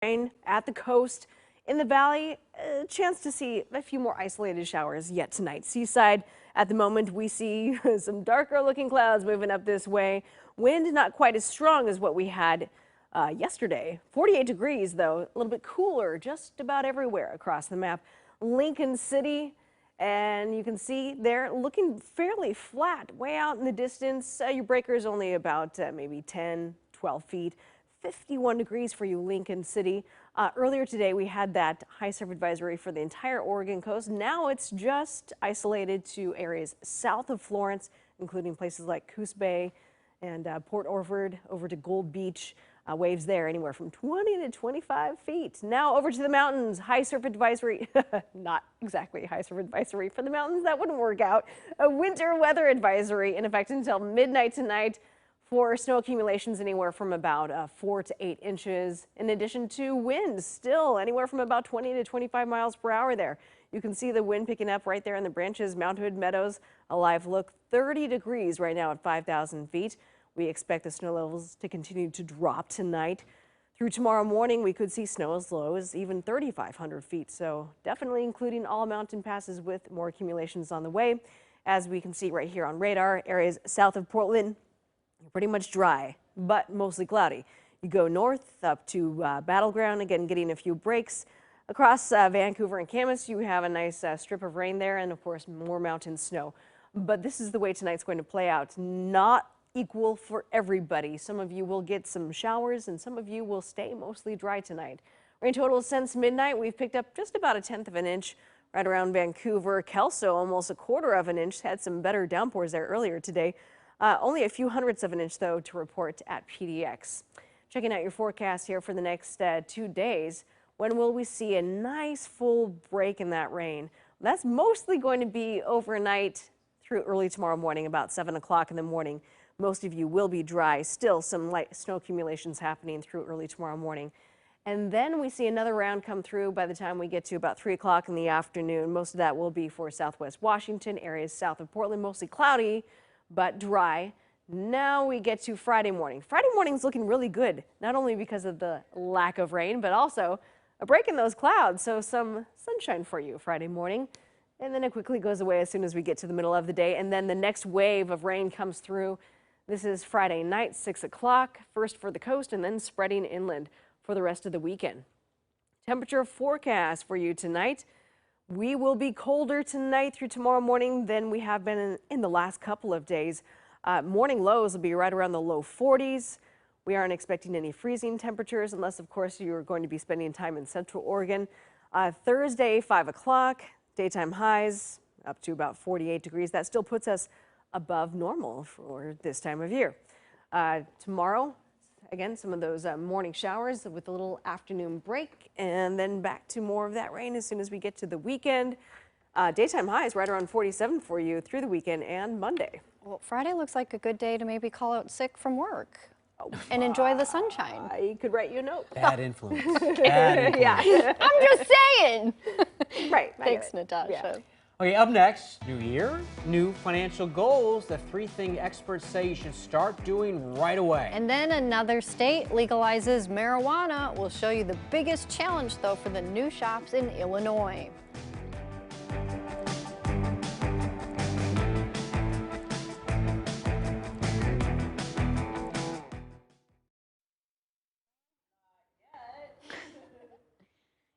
Rain at the coast. In the valley, a chance to see a few more isolated showers yet tonight. Seaside, at the moment, we see some darker looking clouds moving up this way. Wind not quite as strong as what we had yesterday. 48 degrees, though, a little bit cooler just about everywhere across the map. Lincoln City, and you can see there looking fairly flat way out in the distance. Your breaker's only about maybe 10, 12 feet. 51 degrees for you, Lincoln City. Earlier today, we had that high surf advisory for the entire Oregon coast. Now it's just isolated to areas south of Florence, including places like Coos Bay and Port Orford over to Gold Beach. Waves there anywhere from 20 to 25 feet. Now over to the mountains, high surf advisory. Not exactly high surf advisory for the mountains. That wouldn't work out. A winter weather advisory in effect until midnight tonight, for snow accumulations anywhere from about 4 to 8 inches, in addition to winds still anywhere from about 20 to 25 miles per hour there. You can see the wind picking up right there in the branches. Mount Hood Meadows, a live look, 30 degrees right now at 5,000 feet. We expect the snow levels to continue to drop tonight. Through tomorrow morning, we could see snow as low as even 3,500 feet. So definitely including all mountain passes with more accumulations on the way. As we can see right here on radar, areas south of Portland, pretty much dry, but mostly cloudy. You go north up to Battleground, again getting a few breaks. Across Vancouver and Camas, you have a nice strip of rain there, and of course more mountain snow. But this is the way tonight's going to play out. Not equal for everybody. Some of you will get some showers, and some of you will stay mostly dry tonight. Rain total since midnight, we've picked up just about 1/10 of an inch right around Vancouver. Kelso, almost 1/4 of an inch. Had some better downpours there earlier today. Only a few hundredths of an inch, though, to report at PDX. Checking out your forecast here for the next 2 days. When will we see a nice full break in that rain? That's mostly going to be overnight through early tomorrow morning, about 7 o'clock in the morning. Most of you will be dry. Still some light snow accumulations happening through early tomorrow morning. And then we see another round come through by the time we get to about 3 o'clock in the afternoon. Most of that will be for southwest Washington, areas south of Portland, mostly cloudy but dry. Now we get to Friday morning. Friday morning's looking really good, not only because of the lack of rain, but also a break in those clouds. So some sunshine for you Friday morning. And then it quickly goes away as soon as we get to the middle of the day. And then the next wave of rain comes through. This is Friday night, 6 o'clock, first for the coast and then spreading inland for the rest of the weekend. Temperature forecast for you tonight. We will be colder tonight through tomorrow morning than we have been in the last couple of days. Morning lows will be right around the low 40s. We aren't expecting any freezing temperatures unless, of course, you're going to be spending time in Central Oregon. Thursday, 5 o'clock, daytime highs up to about 48 degrees. That still puts us above normal for this time of year. Tomorrow, again, some of those morning showers with a little afternoon break, and then back to more of that rain as soon as we get to the weekend. Daytime highs right around 47 for you through the weekend and Monday. Well, Friday looks like a good day to maybe call out sick from work and enjoy the sunshine. I could write you a note. Bad influence. Bad influence. Yeah. I'm just saying. Right. Thanks, Natasha. Yeah. Okay, up next, new year, new financial goals. The 3 things experts say you should start doing right away. And then another state legalizes marijuana. We'll show you the biggest challenge, though, for the new shops in Illinois.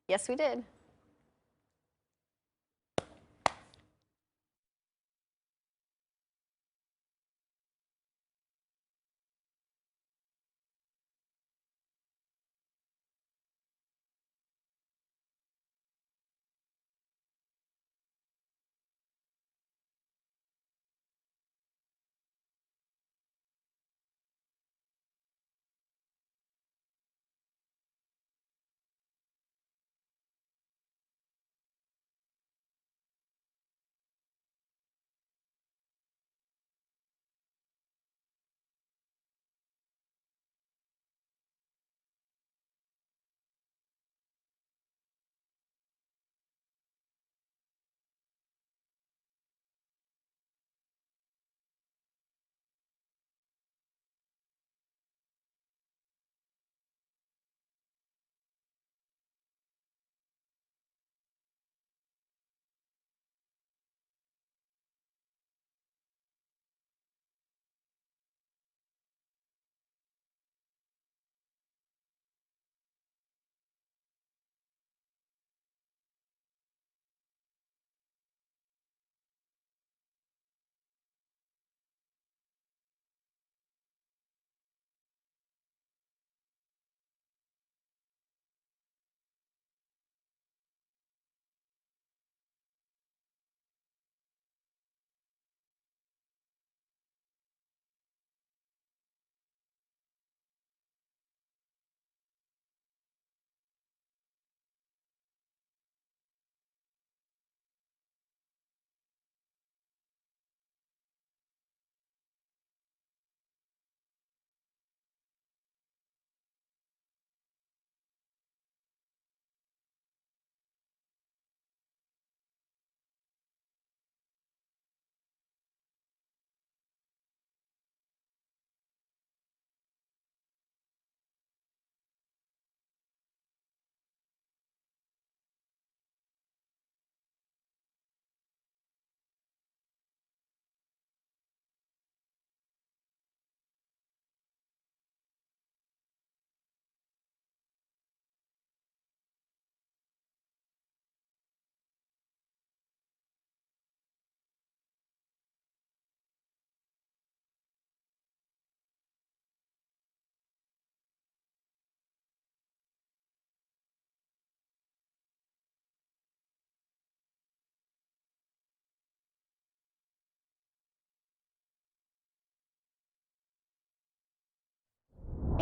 Yes, we did.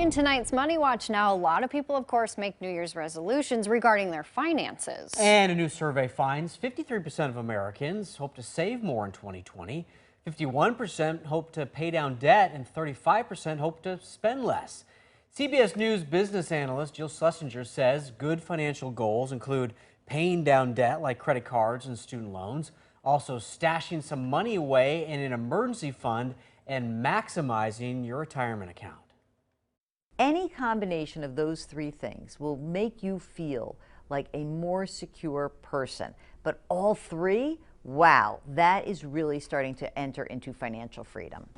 In tonight's Money Watch now, a lot of people, of course, make New Year's resolutions regarding their finances. And a new survey finds 53% of Americans hope to save more in 2020, 51% hope to pay down debt, and 35% hope to spend less. CBS News business analyst Jill Schlesinger says good financial goals include paying down debt like credit cards and student loans, also stashing some money away in an emergency fund, and maximizing your retirement account. Any combination of those three things will make you feel like a more secure person. But all three, wow, that is really starting to enter into financial freedom.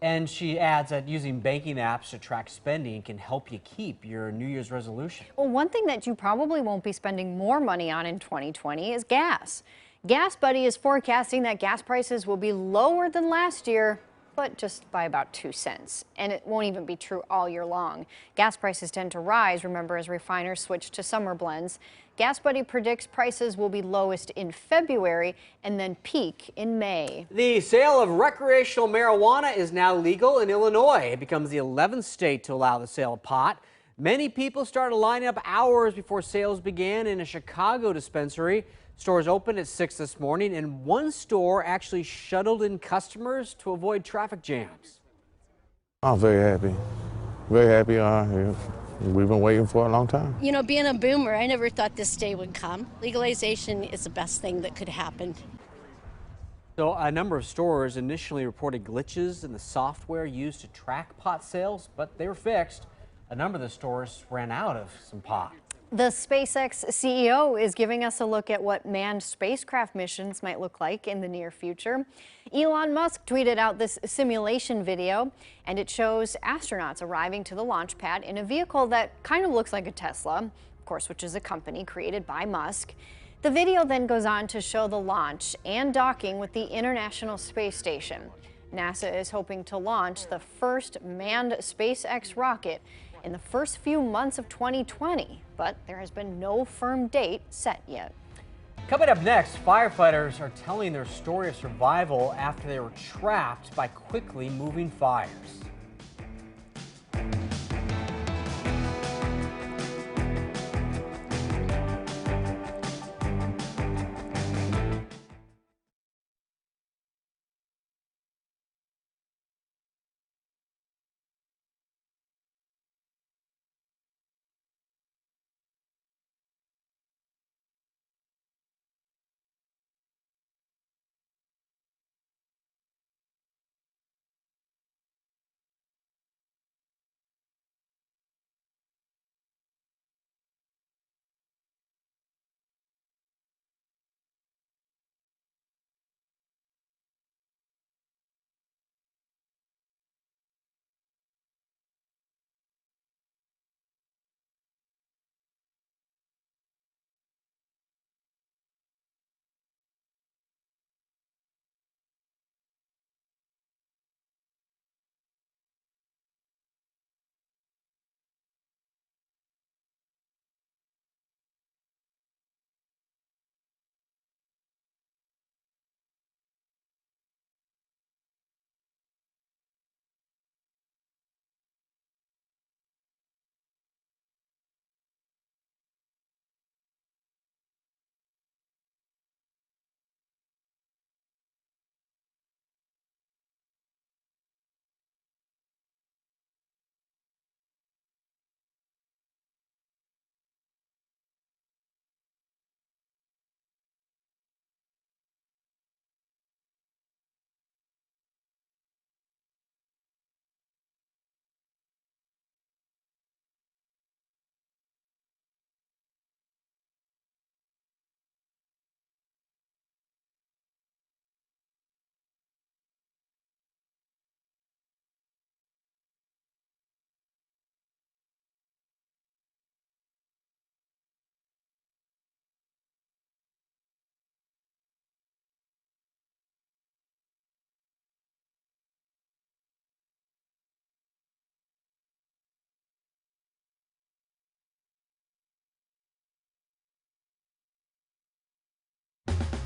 And she adds that using banking apps to track spending can help you keep your New Year's resolution. Well, one thing that you probably won't be spending more money on in 2020 is gas. Gas Buddy is forecasting that gas prices will be lower than last year, but just by about 2 cents. And it won't even be true all year long. Gas prices tend to rise, remember, as refiners switch to summer blends. Gas Buddy predicts prices will be lowest in February and then peak in May. The sale of recreational marijuana is now legal in Illinois. It becomes the 11th state to allow the sale of pot. Many people started lining up hours before sales began in a Chicago dispensary. Stores opened at 6 this morning, and one store actually shuttled in customers to avoid traffic jams. I'm very happy. Very happy. We've been waiting for a long time. You know, being a boomer, I never thought this day would come. Legalization is the best thing that could happen. So a number of stores initially reported glitches in the software used to track pot sales, but they were fixed. A number of the stores ran out of some pot. The SpaceX CEO is giving us a look at what manned spacecraft missions might look like in the near future. Elon Musk tweeted out this simulation video, and it shows astronauts arriving to the launch pad in a vehicle that kind of looks like a Tesla, of course, which is a company created by Musk. The video then goes on to show the launch and docking with the International Space Station. NASA is hoping to launch the first manned SpaceX rocket in the first few months of 2020, but there has been no firm date set yet. Coming up next, firefighters are telling their story of survival after they were trapped by quickly moving fires.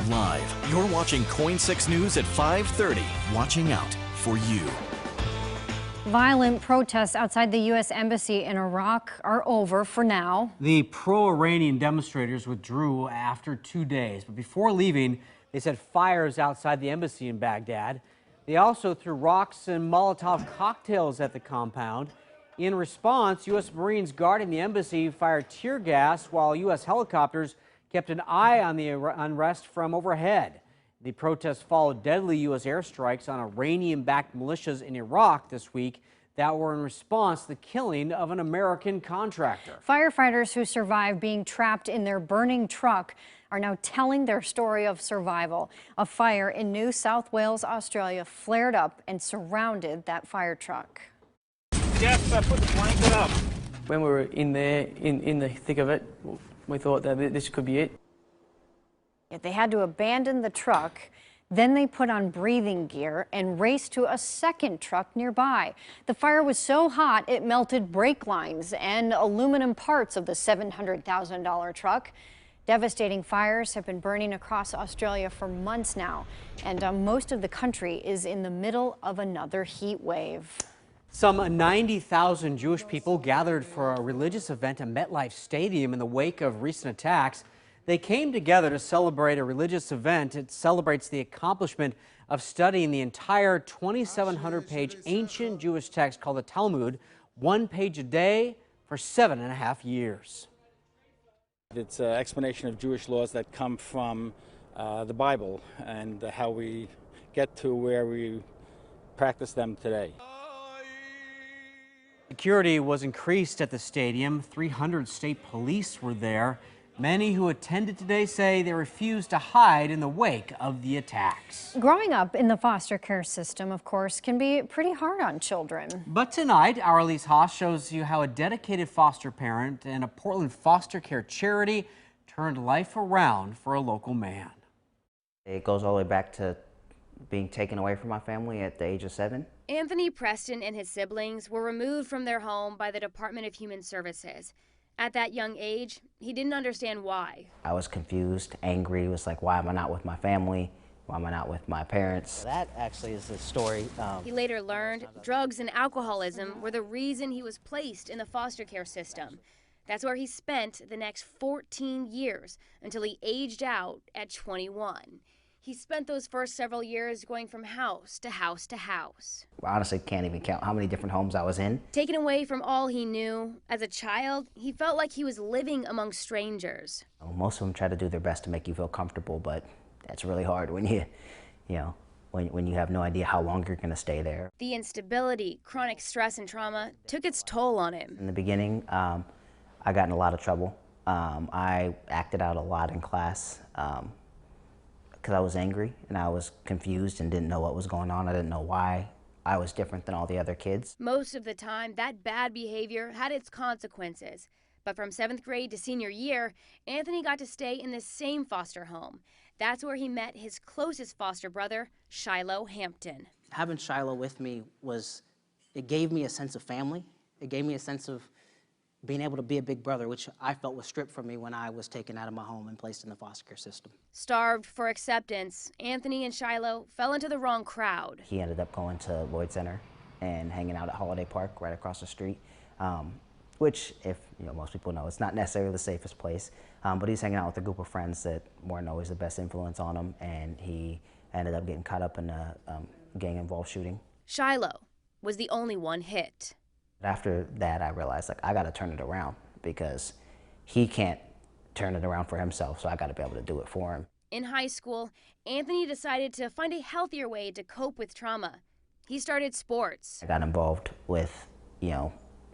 Live, you're watching KOIN 6 News at 5:30. Watching out for you. Violent protests outside the U.S. Embassy in Iraq are over for now. The pro-Iranian demonstrators withdrew after 2 days, but before leaving, they set fires outside the embassy in Baghdad. They also threw rocks and Molotov cocktails at the compound. In response, U.S. Marines guarding the embassy fired tear gas while U.S. helicopters kept an eye on the unrest from overhead. The protests followed deadly U.S. airstrikes on Iranian-backed militias in Iraq this week that were in response to the killing of an American contractor. Firefighters who survived being trapped in their burning truck are now telling their story of survival. A fire in New South Wales, Australia flared up and surrounded that fire truck. Jeff, put the blanket up. When we were in there, in the thick of it, we thought that this could be it. They had to abandon the truck. Then they put on breathing gear and raced to a second truck nearby. The fire was so hot it melted brake lines and aluminum parts of the $700,000 truck. Devastating fires have been burning across Australia for months now, and most of the country is in the middle of another heat wave. Some 90,000 Jewish people gathered for a religious event at MetLife Stadium in the wake of recent attacks. They came together to celebrate a religious event. It celebrates the accomplishment of studying the entire 2,700-page ancient Jewish text called the Talmud, 1 page a day for 7.5 years. It's an explanation of Jewish laws that come from the Bible and how we get to where we practice them today. Security was increased at the stadium. 300 state police were there. Many who attended today say they refused to hide in the wake of the attacks. Growing up in the foster care system, of course, can be pretty hard on children. But tonight, our Elise Haas shows you how a dedicated foster parent and a Portland foster care charity turned life around for a local man. It goes all the way back to being taken away from my family at the age of 7. Anthony Preston and his siblings were removed from their home by the Department of Human Services. At that young age, he didn't understand why. I was confused, angry. It was like, why am I not with my family? Why am I not with my parents? That actually is the story. He later learned drugs and alcoholism were the reason he was placed in the foster care system. That's where he spent the next 14 years until he aged out at 21. He spent those first several years going from house to house to house. I honestly can't even count how many different homes I was in. Taken away from all he knew, as a child, he felt like he was living among strangers. Most of them try to do their best to make you feel comfortable, but that's really hard when when you have no idea how long you're going to stay there. The instability, chronic stress, and trauma took its toll on him. In the beginning, I got in a lot of trouble. I acted out a lot in class. Because I was angry and I was confused and didn't know what was going on. I didn't know why I was different than all the other kids. Most of the time, that bad behavior had its consequences. But from 7th grade to senior year, Anthony got to stay in the same foster home. That's where he met his closest foster brother, Shiloh Hampton. Having Shiloh with me it gave me a sense of family. It gave me a sense of being able to be a big brother, which I felt was stripped from me when I was taken out of my home and placed in the foster care system. Starved for acceptance, Anthony and Shiloh fell into the wrong crowd. He ended up going to Lloyd Center and hanging out at Holiday Park right across the street, which, if most people know, it's not necessarily the safest place. But he's hanging out with a group of friends that weren't always the best influence on him, and he ended up getting caught up in a gang-involved shooting. Shiloh was the only one hit. After that, I realized, I got to turn it around because he can't turn it around for himself, so I got to be able to do it for him. In high school, Anthony decided to find a healthier way to cope with trauma. He started sports. I got involved with,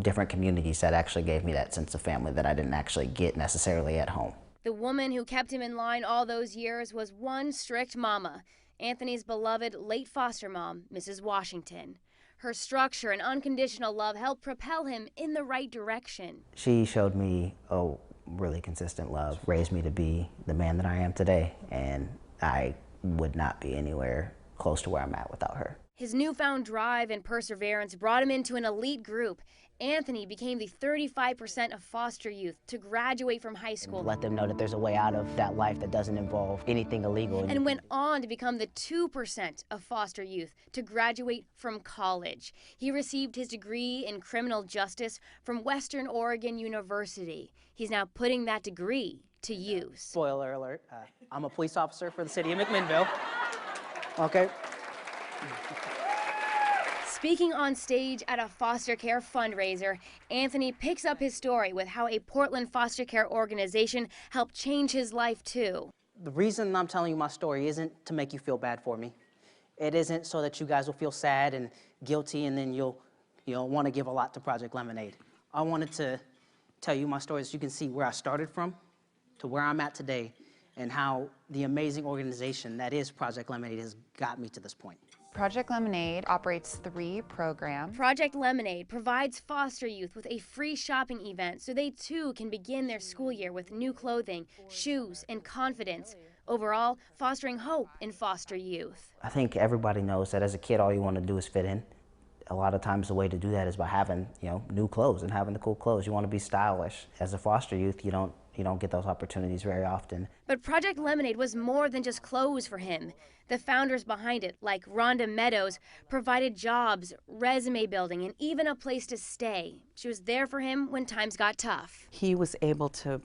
different communities that actually gave me that sense of family that I didn't actually get necessarily at home. The woman who kept him in line all those years was one strict mama, Anthony's beloved late foster mom, Mrs. Washington. Her structure and unconditional love helped propel him in the right direction. She showed me a really consistent love, raised me to be the man that I am today, and I would not be anywhere close to where I'm at without her. His newfound drive and perseverance brought him into an elite group, Anthony became the 35% of foster youth to graduate from high school. Let them know that there's a way out of that life that doesn't involve anything illegal. And went on to become the 2% of foster youth to graduate from college. He received his degree in criminal justice from Western Oregon University. He's now putting that degree to use. Spoiler alert, I'm a police officer for the city of McMinnville. Okay. Speaking on stage at a foster care fundraiser, Anthony picks up his story with how a Portland foster care organization helped change his life too. The reason I'm telling you my story isn't to make you feel bad for me. It isn't so that you guys will feel sad and guilty and then you'll want to give a lot to Project Lemonade. I wanted to tell you my story so you can see where I started from to where I'm at today and how the amazing organization that is Project Lemonade has got me to this point. Project Lemonade operates 3 programs. Project Lemonade provides foster youth with a free shopping event so they too can begin their school year with new clothing, shoes, and confidence. Overall, fostering hope in foster youth. I think everybody knows that as a kid, all you want to do is fit in. A lot of times the way to do that is by having, new clothes and having the cool clothes. You want to be stylish. As a foster youth, you don't get those opportunities very often. But Project Lemonade was more than just clothes for him. The founders behind it, like Rhonda Meadows, provided jobs, resume building, and even a place to stay. She was there for him when times got tough. He was able to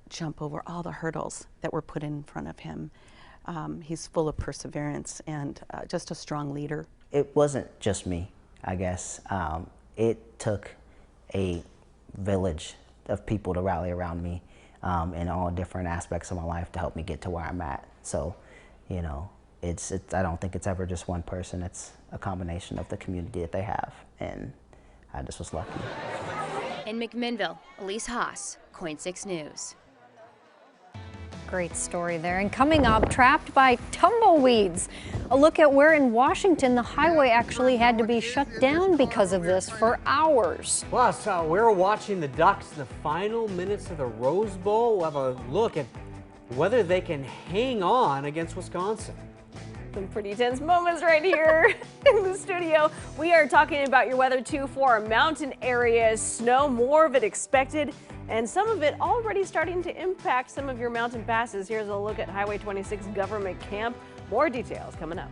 jump over all the hurdles that were put in front of him. He's full of perseverance and just a strong leader. It wasn't just me, I guess. It took a village of people to rally around me in all different aspects of my life to help me get to where I'm at. So, I don't think it's ever just one person. It's a combination of the community that they have, and I just was lucky. In McMinnville, Elise Haas, KOIN 6 News. Great story there. And coming up, trapped by tumbleweeds. A look at where in Washington the highway actually had to be shut down because of this for hours. Plus, we're watching the Ducks in the final minutes of the Rose Bowl. We'll have a look at whether they can hang on against Wisconsin. Some pretty tense moments right here in the studio. We are talking about your weather too for our mountain areas. Snow, more of it expected, and some of it already starting to impact some of your mountain passes. Here's a look at Highway 26 Government Camp. More details coming up.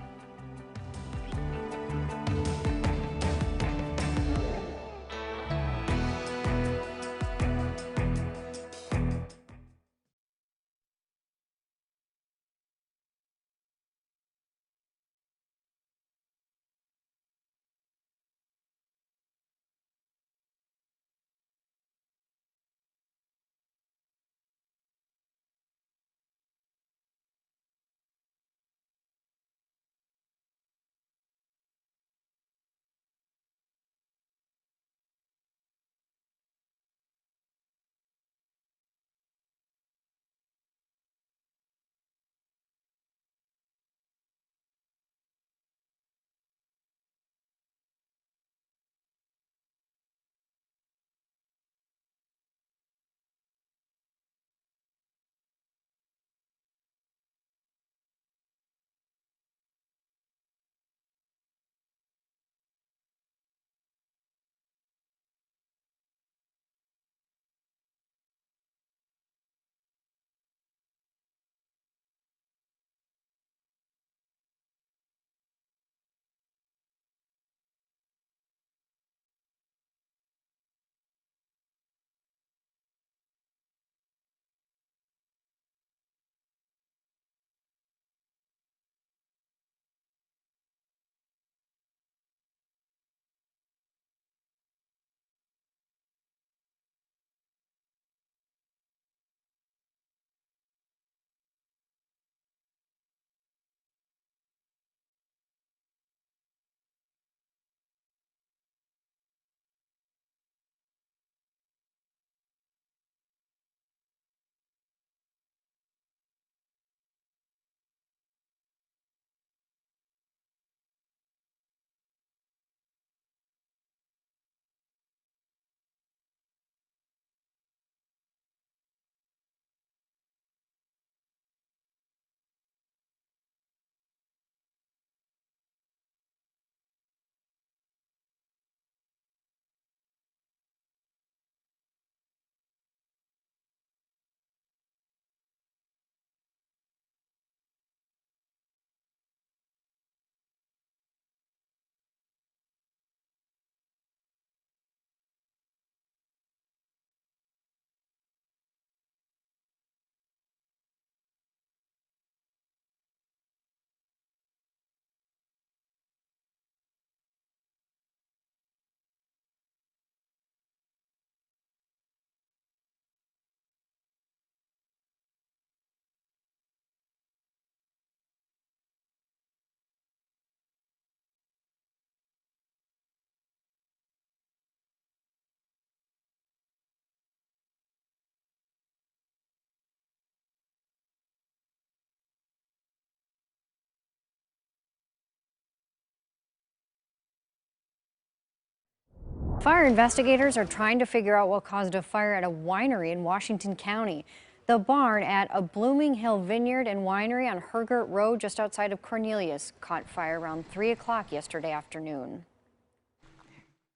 Fire investigators are trying to figure out what caused a fire at a winery in Washington County. The barn at a Blooming Hill Vineyard and Winery on Hergert Road just outside of Cornelius caught fire around 3 o'clock yesterday afternoon.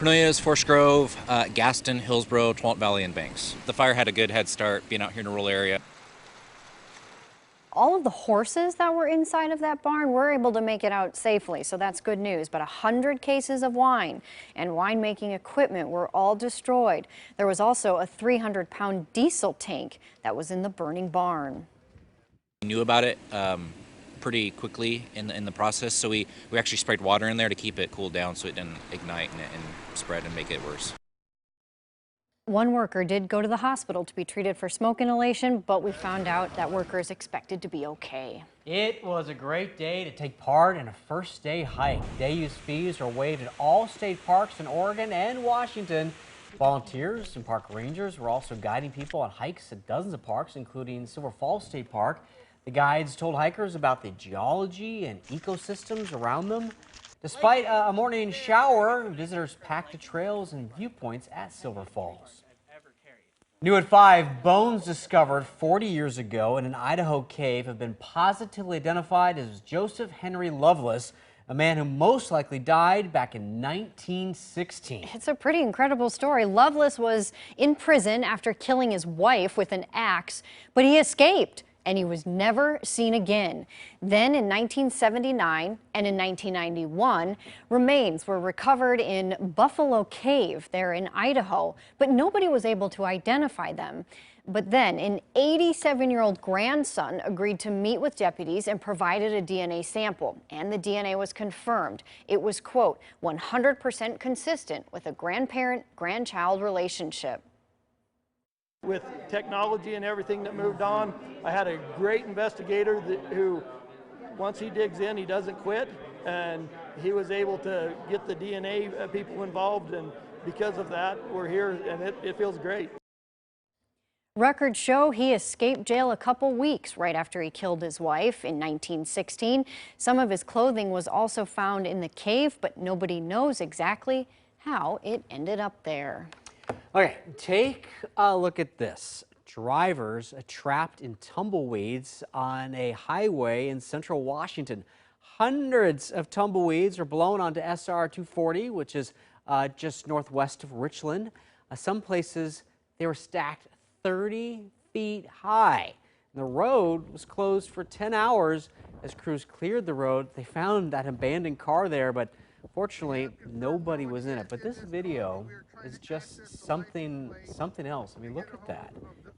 Cornelius, Forest Grove, Gaston, Hillsborough, Twalt Valley, and Banks. The fire had a good head start being out here in a rural area. All of the horses that were inside of that barn were able to make it out safely, so that's good news. But 100 cases of wine and winemaking equipment were all destroyed. There was also a 300-pound diesel tank that was in the burning barn. We knew about it pretty quickly in the process, so we actually sprayed water in there to keep it cooled down so it didn't ignite and spread and make it worse. One worker did go to the hospital to be treated for smoke inhalation, but we found out that worker is expected to be okay. It was a great day to take part in a first day hike. Day use fees are waived at all state parks in Oregon and Washington. Volunteers and park rangers were also guiding people on hikes at dozens of parks, including Silver Falls State Park. The guides told hikers about the geology and ecosystems around them. Despite a morning shower, visitors packed the trails and viewpoints at Silver Falls. New at 5, bones discovered 40 years ago in an Idaho cave have been positively identified as Joseph Henry Loveless, a man who most likely died back in 1916. It's a pretty incredible story. Loveless was in prison after killing his wife with an axe, but he escaped and he was never seen again. Then in 1979 and in 1991, remains were recovered in Buffalo Cave there in Idaho, but nobody was able to identify them. But then an 87-year-old grandson agreed to meet with deputies and provided a DNA sample, and the DNA was confirmed. It was, quote, 100% consistent with a grandparent-grandchild relationship. With technology and everything that moved on, I had a great investigator who, once he digs in, he doesn't quit, and he was able to get the DNA people involved, and because of that, we're here, and it feels great. Records show he escaped jail a couple weeks right after he killed his wife in 1916. Some of his clothing was also found in the cave, but nobody knows exactly how it ended up there. Okay, take a look at this. Drivers trapped in tumbleweeds on a highway in central Washington. Hundreds of tumbleweeds are blown onto SR 240, which is just northwest of Richland. Some places they were stacked 30 feet high. And the road was closed for 10 hours as crews cleared the road. They found that abandoned car there, but fortunately, nobody was in it. But this video is just something else. I mean, look at that.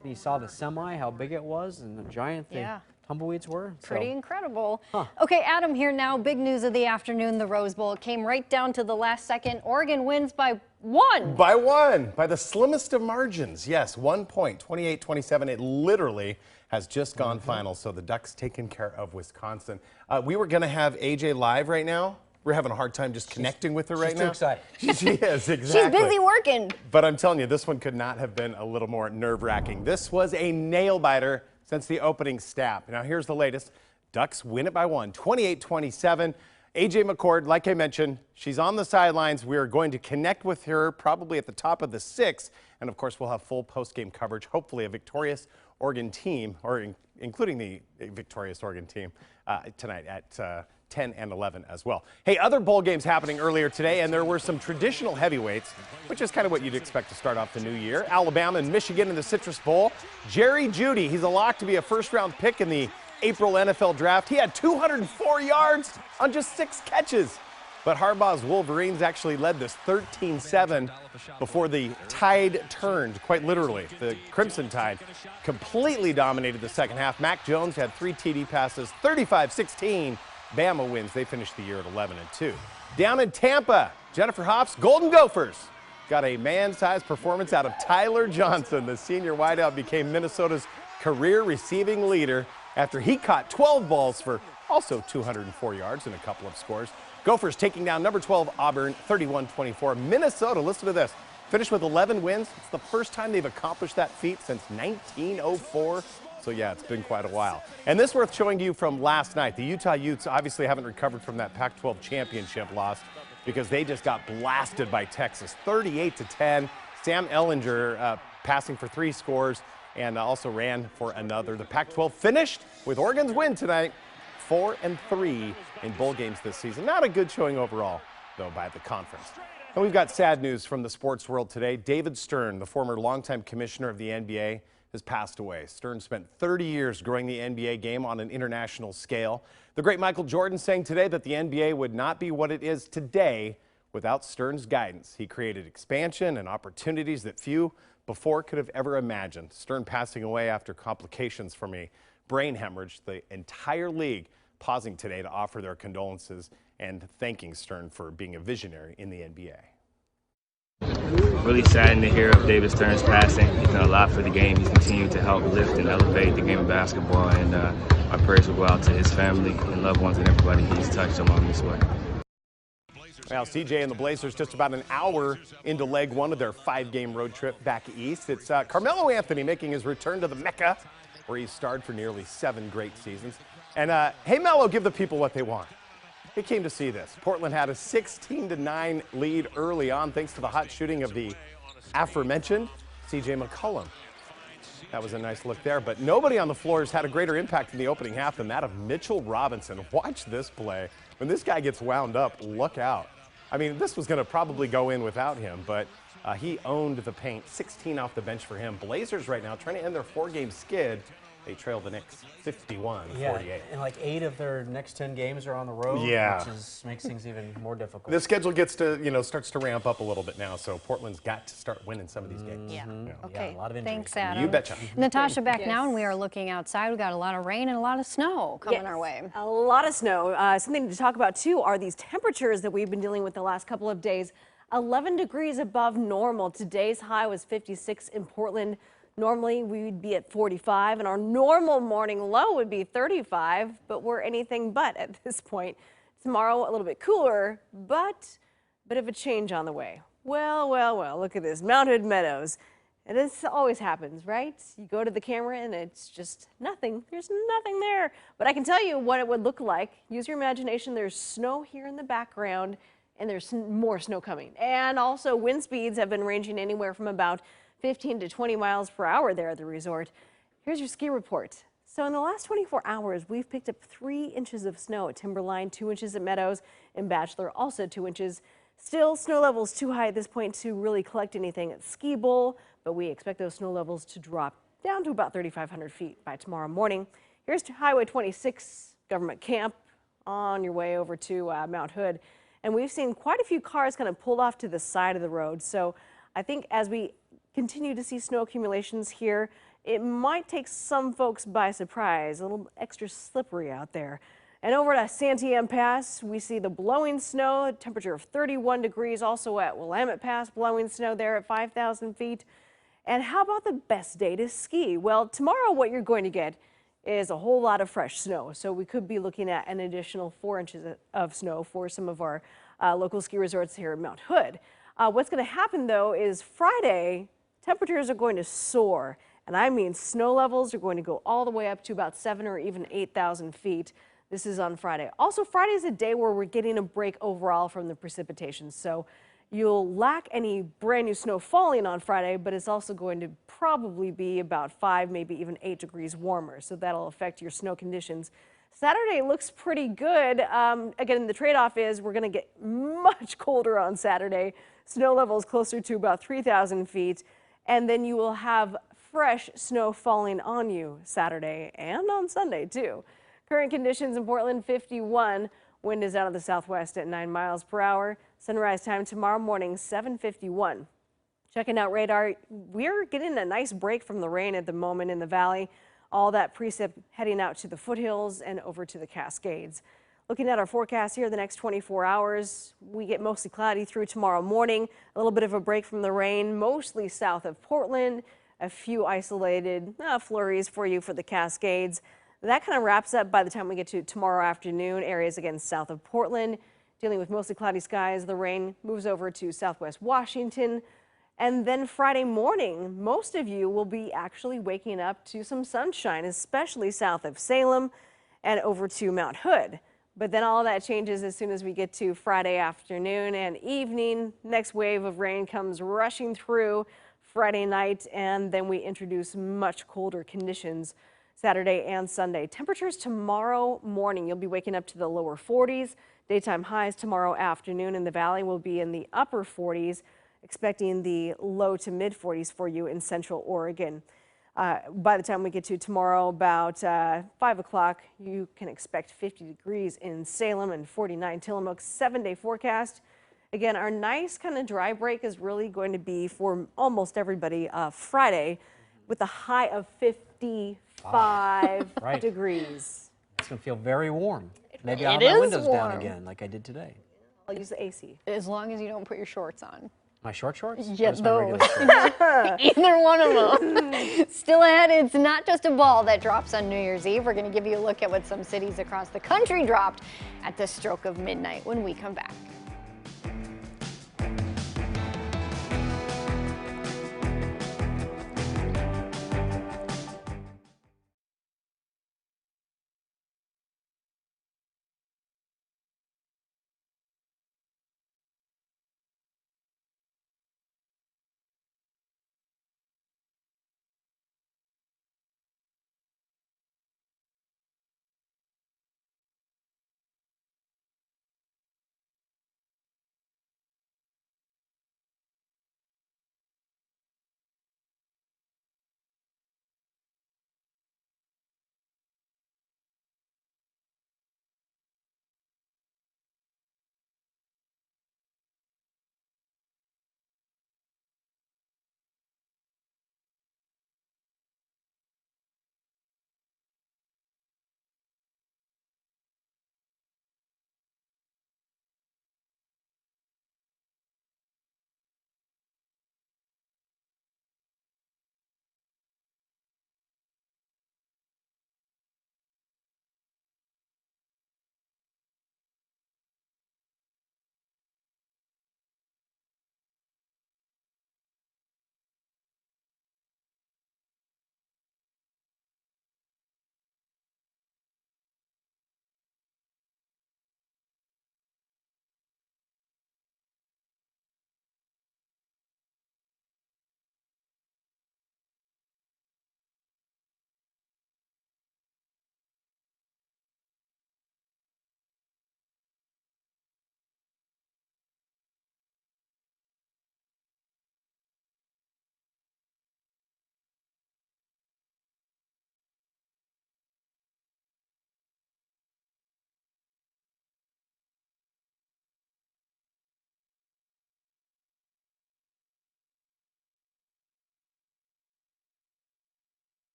And you saw the semi, how big it was, and the giant thing. Yeah. Tumbleweeds were. Pretty incredible. Okay, Adam here now. Big news of the afternoon, the Rose Bowl. It came right down to the last second. Oregon wins by 1. By 1, by the slimmest of margins. Yes, 1 point, 28-27. It literally has just gone final, so the Ducks taken care of Wisconsin. We were going to have AJ live right now. We're having a hard time just connecting with her right now. She's too excited. She is, exactly. She's busy working. But I'm telling you, this one could not have been a little more nerve-wracking. This was a nail-biter since the opening snap. Now here's the latest. Ducks win it by 1, 28-27. AJ McCord, like I mentioned, she's on the sidelines. We are going to connect with her probably at the top of the 6th. And of course, we'll have full post-game coverage, hopefully a victorious Oregon team, or including the victorious Oregon team tonight at 10 and 11 as well. Hey, other bowl games happening earlier today, and there were some traditional heavyweights, which is kind of what you'd expect to start off the new year. Alabama and Michigan in the Citrus Bowl. Jerry Jeudy, he's a lock to be a first-round pick in the April NFL draft. He had 204 yards on just 6 catches. But Harbaugh's Wolverines actually led this 13-7 before the tide turned, quite literally. The Crimson Tide completely dominated the second half. Mac Jones had 3 TD passes, 35-16. Bama wins. They finished the year at 11-2. Down in Tampa, Jennifer Hoff's Golden Gophers got a man-sized performance out of Tyler Johnson. The senior wideout became Minnesota's career receiving leader after he caught 12 balls for also 204 yards and a couple of scores. Gophers taking down number 12 Auburn 31-24. Minnesota, listen to this, finished with 11 wins. It's the first time they've accomplished that feat since 1904. So yeah, it's been quite a while. And this worth showing you from last night. The Utah Utes obviously haven't recovered from that Pac-12 championship loss. because they just got blasted by Texas, 38-10. Sam Ehlinger passing for 3 scores and also ran for another. The Pac-12 finished with Oregon's win tonight, 4-3 in bowl games this season. Not a good showing overall, though, by the conference. And we've got sad news from the sports world today. David Stern, the former longtime commissioner of the NBA, has passed away. Stern spent 30 years growing the NBA game on an international scale. The great Michael Jordan saying today that the NBA would not be what it is today without Stern's guidance. He created expansion and opportunities that few before could have ever imagined. Stern passing away after complications from a brain hemorrhage. The entire league pausing today to offer their condolences and thanking Stern for being a visionary in the NBA. Really saddened to hear of David Stern's passing. He's done a lot for the game. He's continued to help lift and elevate the game of basketball, and our prayers will go out to his family and loved ones and everybody he's touched along this way. Well, CJ and the Blazers just about an hour into leg 1 of their 5-game road trip back east. It's Carmelo Anthony making his return to the Mecca, where he's starred for nearly 7 great seasons. And hey, Melo, give the people what they want. They came to see this. Portland had a 16-9 lead early on thanks to the hot shooting of the aforementioned C.J. McCollum. That was a nice look there, but nobody on the floor has had a greater impact in the opening half than that of Mitchell Robinson. Watch this play. When this guy gets wound up, look out. I mean, this was going to probably go in without him, but he owned the paint. 16 off the bench for him. Blazers right now trying to end their 4-game skid. They trail the Knicks 51-48. Yeah, and like 8 of their next 10 games are on the road, yeah, which makes things even more difficult. The schedule gets to, starts to ramp up a little bit now, so Portland's got to start winning some of these games. Yeah. Okay. Yeah, a lot of injuries. Thanks, Adam. You betcha. Natasha back now, and we are looking outside. We've got a lot of rain and a lot of snow coming our way. A lot of snow. Something to talk about, too, are these temperatures that we've been dealing with the last couple of days. 11 degrees above normal. Today's high was 56 in Portland. Normally, we would be at 45, and our normal morning low would be 35, but we're anything but at this point. Tomorrow, a little bit cooler, but a bit of a change on the way. Well, look at this. Mount Hood Meadows. And this always happens, right? You go to the camera, and it's just nothing. There's nothing there. But I can tell you what it would look like. Use your imagination. There's snow here in the background, and there's more snow coming. And also, wind speeds have been ranging anywhere from about 15 to 20 miles per hour there at the resort. Here's your ski report. So in the last 24 hours, we've picked up 3 inches of snow at Timberline, 2 inches at Meadows, and Bachelor also 2 inches. Still, snow levels too high at this point to really collect anything at Ski Bowl, but we expect those snow levels to drop down to about 3,500 feet by tomorrow morning. Here's Highway 26, Government Camp, on your way over to Mount Hood. And we've seen quite a few cars kind of pulled off to the side of the road. So I think as we continue to see snow accumulations here, it might take some folks by surprise, a little extra slippery out there. And over at Santiam Pass, we see the blowing snow, a temperature of 31 degrees, also at Willamette Pass, blowing snow there at 5,000 feet. And how about the best day to ski? Well, tomorrow what you're going to get is a whole lot of fresh snow. So we could be looking at an additional 4 inches of snow for some of our local ski resorts here at Mount Hood. What's going to happen, though, is Friday, temperatures are going to soar, and I mean snow levels are going to go all the way up to about 7 or even 8,000 feet. This is on Friday. Also, Friday is a day where we're getting a break overall from the precipitation, so you'll lack any brand new snow falling on Friday, but it's also going to probably be about 5, maybe even 8 degrees warmer, so that'll affect your snow conditions. Saturday looks pretty good. Again, the trade-off is we're going to get much colder on Saturday. Snow levels closer to about 3,000 feet. And then you will have fresh snow falling on you Saturday and on Sunday, too. Current conditions in Portland, 51. Wind is out of the southwest at 9 miles per hour. Sunrise time tomorrow morning, 7:51. Checking out radar, we're getting a nice break from the rain at the moment in the valley. All that precip heading out to the foothills and over to the Cascades. Looking at our forecast here the next 24 hours, we get mostly cloudy through tomorrow morning. A little bit of a break from the rain, mostly south of Portland. A few isolated flurries for you for the Cascades. That kind of wraps up by the time we get to tomorrow afternoon. Areas again south of Portland, dealing with mostly cloudy skies. The rain moves over to southwest Washington. And then Friday morning, most of you will be actually waking up to some sunshine, especially south of Salem and over to Mount Hood. But then all that changes as soon as we get to Friday afternoon and evening. Next wave of rain comes rushing through Friday night, and then we introduce much colder conditions Saturday and Sunday. Temperatures tomorrow morning, you'll be waking up to the lower 40s. Daytime highs tomorrow afternoon in the valley will be in the upper 40s, expecting the low to mid 40s for you in central Oregon. By the time we get to tomorrow, about 5 o'clock, you can expect 50 degrees in Salem and 49 Tillamook. 7-day forecast. Again, our nice kind of dry break is really going to be for almost everybody Friday with a high of 55 Right. degrees. It's going to feel very warm. Maybe I'll It have my is windows down warm. again like I did today. I'll use the AC. As long as you don't put your shorts on. My short shorts? Or Yeah, just my those. regular shorts? Either one of them. Still ahead, it's not just a ball that drops on New Year's Eve. We're going to give you a look at what some cities across the country dropped at the stroke of midnight when we come back.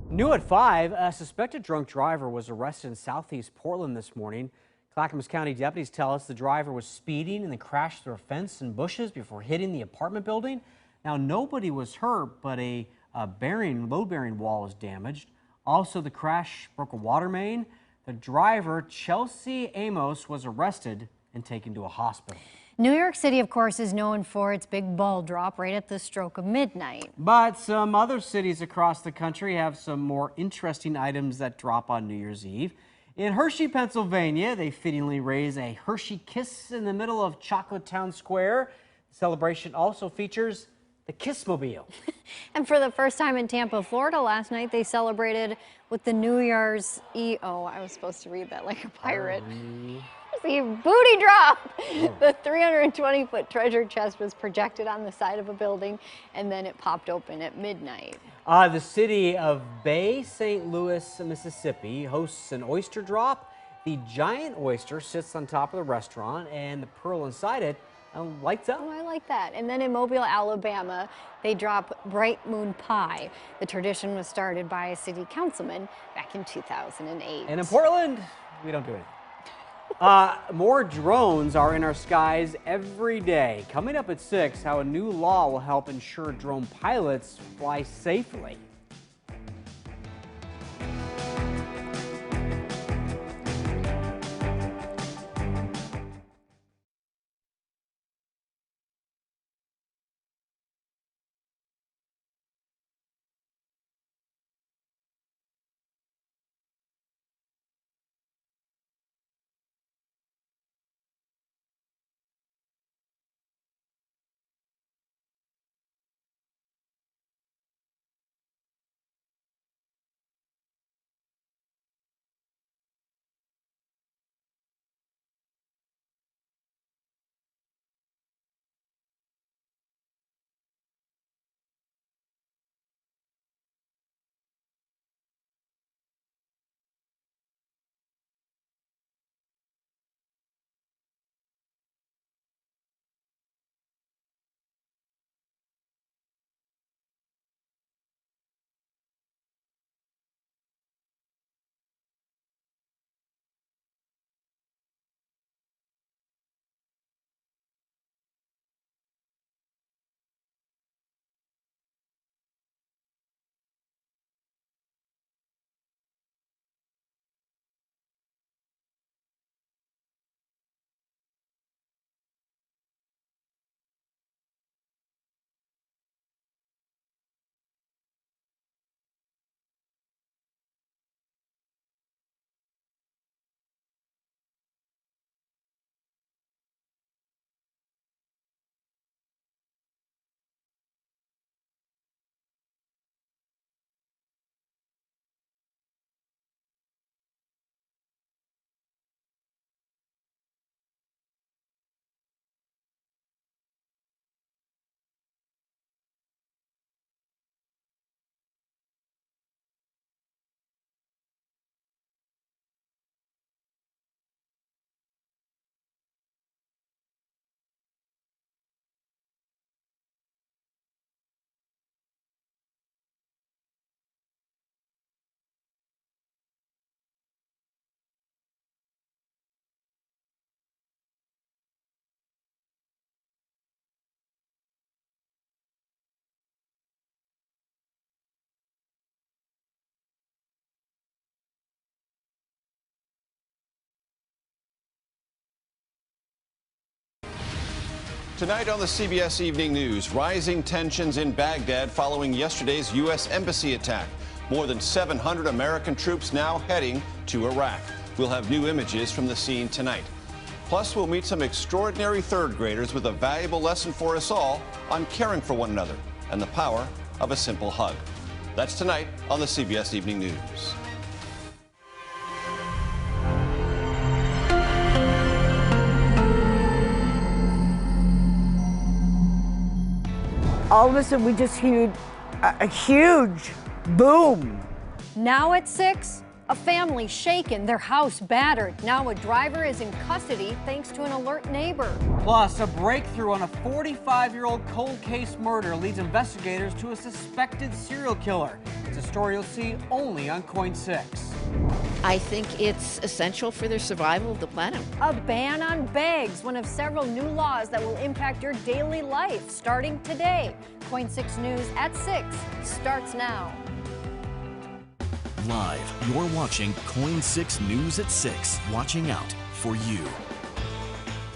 New at 5, a suspected drunk driver was arrested in southeast Portland this morning. Clackamas County deputies tell us the driver was speeding and then crashed through a fence and bushes before hitting the apartment building. Now, nobody was hurt, but a load-bearing wall was damaged. Also, the crash broke a water main. The driver, Chelsea Amos, was arrested and taken to a hospital. New York City, of course, is known for its big ball drop right at the stroke of midnight. But some other cities across the country have some more interesting items that drop on New Year's Eve. In Hershey, Pennsylvania, they fittingly raise a Hershey Kiss in the middle of Chocolate Town Square. The celebration also features the Kissmobile. And for the first time in Tampa, Florida last night, they celebrated with the New Year's Eve. Oh, I was supposed to read that like a pirate. The booty drop. The 320-foot treasure chest was projected on the side of a building, and then it popped open at midnight. The city of Bay St. Louis, Mississippi hosts an oyster drop. The giant oyster sits on top of the restaurant, and the pearl inside it lights up. Oh, I like that. And then in Mobile, Alabama, they drop Bright Moon Pie. The tradition was started by a city councilman back in 2008. And in Portland, we don't do anything. More drones are in our skies every day. Coming up at 6, how a new law will help ensure drone pilots fly safely. Tonight on the CBS Evening News, rising tensions in Baghdad following yesterday's U.S. embassy attack. More than 700 American troops now heading to Iraq. We'll have new images from the scene tonight. Plus, we'll meet some extraordinary third graders with a valuable lesson for us all on caring for one another and the power of a simple hug. That's tonight on the CBS Evening News. All of a sudden, we just heard a huge boom. Now at 6, a family shaken, their house battered. Now a driver is in custody thanks to an alert neighbor. Plus, a breakthrough on a 45-year-old cold case murder leads investigators to a suspected serial killer. It's a story you'll see only on Coin 6. I think it's essential for the survival of the planet. A ban on bags, one of several new laws that will impact your daily life starting today. Coin 6 News at 6 starts now. Live, you're watching Coin 6 News at 6, watching out for you.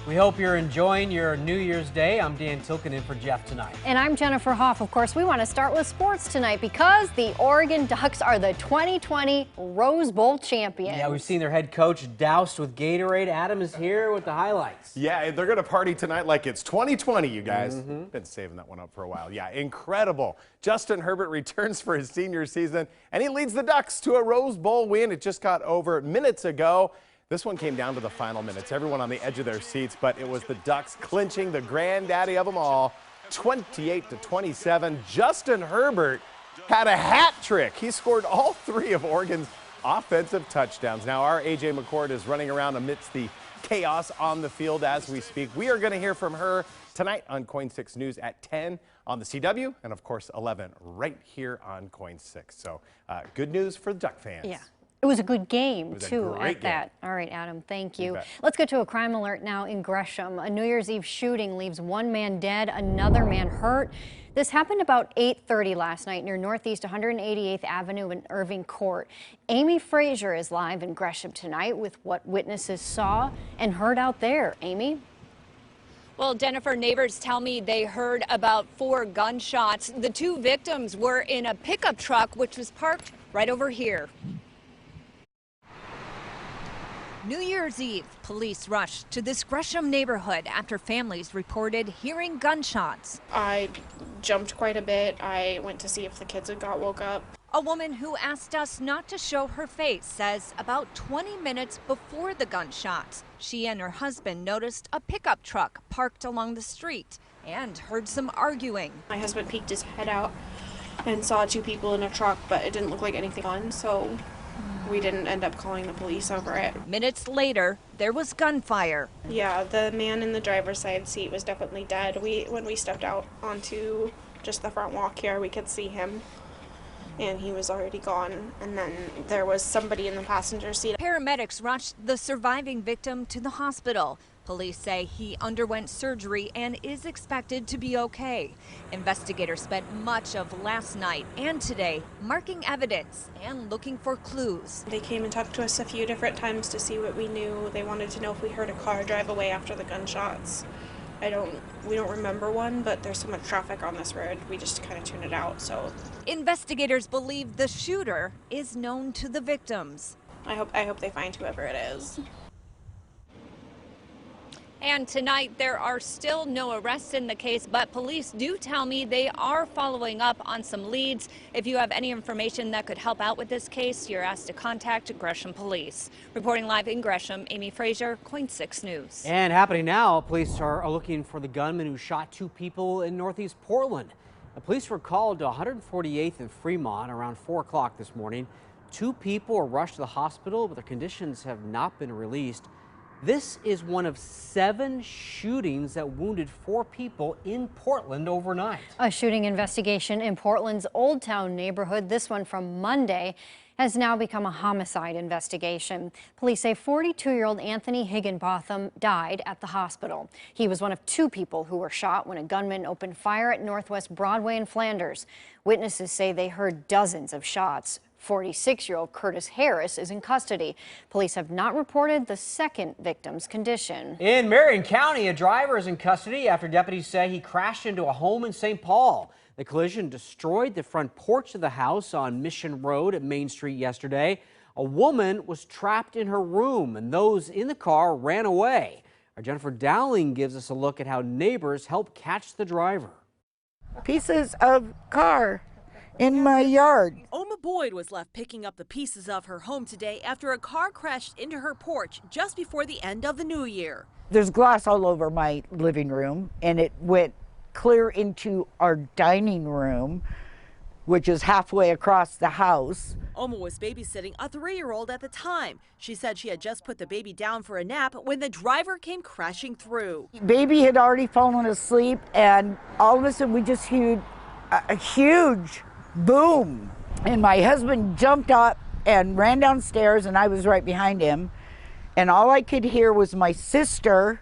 We hope you're enjoying your New Year's Day. I'm Dan Tilken in for Jeff tonight. And I'm Jennifer Hoff. Of course, we want to start with sports tonight because the Oregon Ducks are the 2020 Rose Bowl champions. Yeah, we've seen their head coach doused with Gatorade. Adam is here with the highlights. Yeah, they're going to party tonight like it's 2020, you guys. Been saving that one up for a while. Yeah, incredible. Justin Herbert returns for his senior season, and he leads the Ducks to a Rose Bowl win. It just got over minutes ago. This one came down to the final minutes. Everyone on the edge of their seats, but it was the Ducks clinching the granddaddy of them all, 28-27. Justin Herbert had a hat trick. He scored all 3 of Oregon's offensive touchdowns. Now our A.J. McCord is running around amidst the chaos on the field as we speak. We are going to hear from her tonight on KOIN 6 News at 10 on the CW, and of course 11 right here on KOIN 6. So good news for Duck fans. Yeah. It was a good game, too, great at that. All right, Adam, thank you. bet. Let's get to a crime alert now in Gresham. A New Year's Eve shooting leaves 1 man dead, another man hurt. This happened about 8:30 last night near Northeast 188th Avenue in Irving Court. Amy Frazier is live in Gresham tonight with what witnesses saw and heard out there. Amy? Well, Jennifer, neighbors tell me they heard about 4 gunshots. The 2 victims were in a pickup truck, which was parked right over here. New Year's Eve, police rushed to this Gresham neighborhood after families reported hearing gunshots. I jumped quite a bit. I went to see if the kids had got woke up. A woman who asked us not to show her face says about 20 minutes before the gunshots, she and her husband noticed a pickup truck parked along the street and heard some arguing. My husband peeked his head out and saw 2 people in a truck, but it didn't look like anything on, so we didn't end up calling the police over it. Minutes later, there was gunfire. Yeah, the man in the driver's side seat was definitely dead. When we stepped out onto just the front walk here, we could see him, and he was already gone. And then there was somebody in the passenger seat. Paramedics rushed the surviving victim to the hospital. Police say he underwent surgery and is expected to be okay. Investigators spent much of last night and today marking evidence and looking for clues. They came and talked to us a few different times to see what we knew. They wanted to know if we heard a car drive away after the gunshots. We don't remember one, but there's so much traffic on this road, we just kind of tune it out. So investigators believe the shooter is known to the victims. I hope they find whoever it is. And tonight, there are still no arrests in the case, but police do tell me they are following up on some leads. If you have any information that could help out with this case, you're asked to contact Gresham Police. Reporting live in Gresham, Amy Frazier, KOIN 6 News. And happening now, police are looking for the gunman who shot 2 people in Northeast Portland. The police were called to 148th and Fremont around 4 o'clock this morning. 2 people were rushed to the hospital, but their conditions have not been released. This is one of 7 shootings that wounded 4 people in Portland overnight. A shooting investigation in Portland's Old Town neighborhood, this one from Monday, has now become a homicide investigation. Police say 42-year-old Anthony Higginbotham died at the hospital. He was one of 2 people who were shot when a gunman opened fire at Northwest Broadway in Flanders. Witnesses say they heard dozens of shots. 46-year-old Curtis Harris is in custody. Police have not reported the second victim's condition. In Marion County, a driver is in custody after deputies say he crashed into a home in St. Paul. The collision destroyed the front porch of the house on Mission Road at Main Street yesterday. A woman was trapped in her room, and those in the car ran away. Our Jennifer Dowling gives us a look at how neighbors helped catch the driver. Pieces of car in my yard. Oma Boyd was left picking up the pieces of her home today after a car crashed into her porch just before the end of the new year. There's glass all over my living room, and it went clear into our dining room, which is halfway across the house. Oma was babysitting a 3-year-old at the time. She said she had just put the baby down for a nap when the driver came crashing through. Baby had already fallen asleep, and all of a sudden we just heard a huge boom. And my husband jumped up and ran downstairs, and I was right behind him. And all I could hear was my sister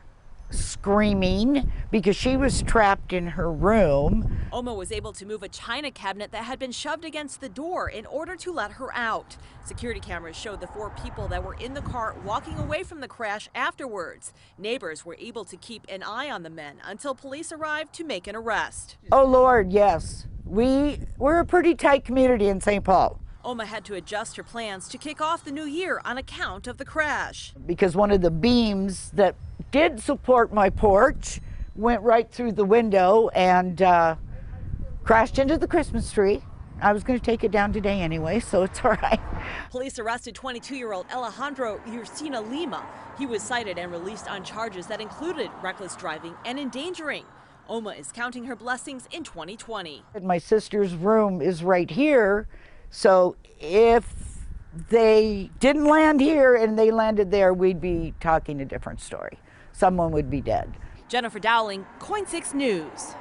screaming because she was trapped in her room. Oma was able to move a china cabinet that had been shoved against the door in order to let her out. Security cameras showed the 4 people that were in the car walking away from the crash afterwards. Neighbors were able to keep an eye on the men until police arrived to make an arrest. Oh Lord, yes. We're a pretty tight community in St. Paul. Oma had to adjust her plans to kick off the new year on account of the crash. Because one of the beams that did support my porch went right through the window and crashed into the Christmas tree. I was going to take it down today anyway, so it's all right. Police arrested 22-year-old Alejandro Ursina Lima. He was cited and released on charges that included reckless driving and endangering. Oma is counting her blessings in 2020. My sister's room is right here, so if they didn't land here and they landed there, we'd be talking a different story. Someone would be dead. Jennifer Dowling, KOIN 6 News.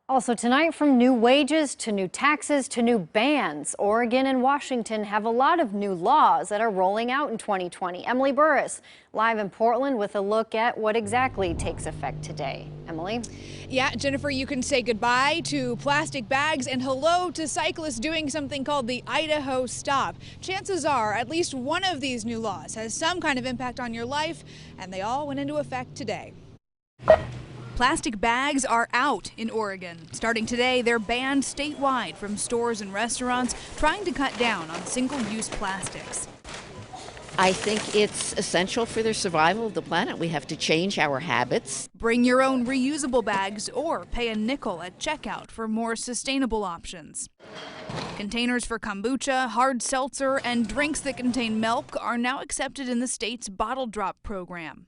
Also tonight, from new wages to new taxes to new bans, Oregon and Washington have a lot of new laws that are rolling out in 2020. Emily Burris, live in Portland with a look at what exactly takes effect today. Emily? Yeah, Jennifer, you can say goodbye to plastic bags and hello to cyclists doing something called the Idaho Stop. Chances are at least one of these new laws has some kind of impact on your life, and they all went into effect today. Plastic bags are out in Oregon. Starting today, they're banned statewide from stores and restaurants trying to cut down on single-use plastics. I think it's essential for the survival of the planet. We have to change our habits. Bring your own reusable bags or pay a nickel at checkout for more sustainable options. Containers for kombucha, hard seltzer, and drinks that contain milk are now accepted in the state's bottle drop program.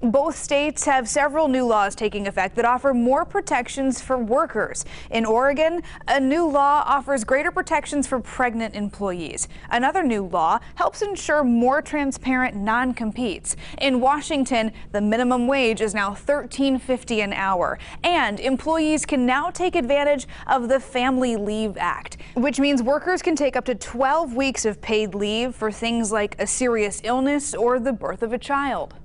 Both states have several new laws taking effect that offer more protections for workers. In Oregon, a new law offers greater protections for pregnant employees. Another new law helps ensure more transparent non-competes. In Washington, the minimum wage is now $13.50 an hour, and employees can now take advantage of the Family Leave Act, which means workers can take up to 12 weeks of paid leave for things like a serious illness or the birth of a child.